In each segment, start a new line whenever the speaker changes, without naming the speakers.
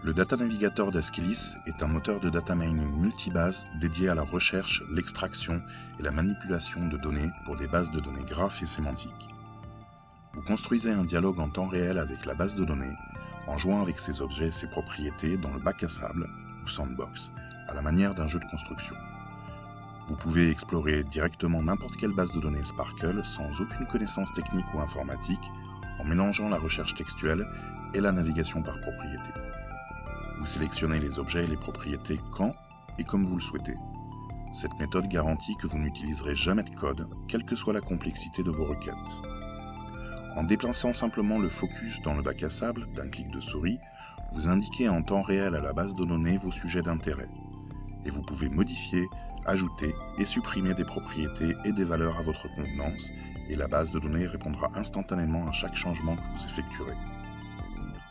Le Data Navigator d'Askelis est un moteur de data mining multibase dédié à la recherche, l'extraction et la manipulation de données pour des bases de données graphes et sémantiques. Vous construisez un dialogue en temps réel avec la base de données en jouant avec ses objets et ses propriétés dans le bac à sable ou sandbox, à la manière d'un jeu de construction. Vous pouvez explorer directement n'importe quelle base de données Sparkle sans aucune connaissance technique ou informatique, en mélangeant la recherche textuelle et la navigation par propriété. Vous sélectionnez les objets et les propriétés quand et comme vous le souhaitez. Cette méthode garantit que vous n'utiliserez jamais de code, quelle que soit la complexité de vos requêtes. En déplaçant simplement le focus dans le bac à sable d'un clic de souris, vous indiquez en temps réel à la base de données vos sujets d'intérêt. Et vous pouvez modifier, ajouter et supprimer des propriétés et des valeurs à votre convenance, et la base de données répondra instantanément à chaque changement que vous effectuerez.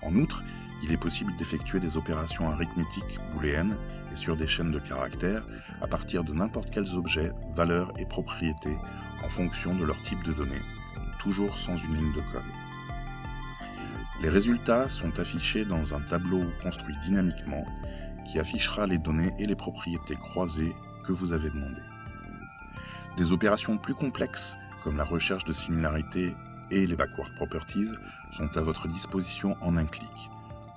En outre, il est possible d'effectuer des opérations arithmétiques booléennes et sur des chaînes de caractères à partir de n'importe quels objets, valeurs et propriétés en fonction de leur type de données, toujours sans une ligne de code. Les résultats sont affichés dans un tableau construit dynamiquement qui affichera les données et les propriétés croisées que vous avez demandées. Des opérations plus complexes, comme la recherche de similarité et les backward properties, sont à votre disposition en un clic,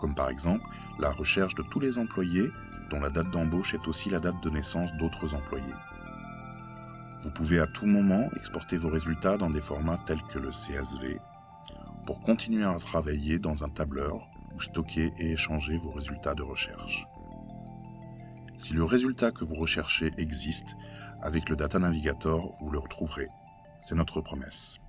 comme par exemple la recherche de tous les employés dont la date d'embauche est aussi la date de naissance d'autres employés. Vous pouvez à tout moment exporter vos résultats dans des formats tels que le CSV pour continuer à travailler dans un tableur ou stocker et échanger vos résultats de recherche. Si le résultat que vous recherchez existe, avec le Data Navigator, vous le retrouverez. C'est notre promesse.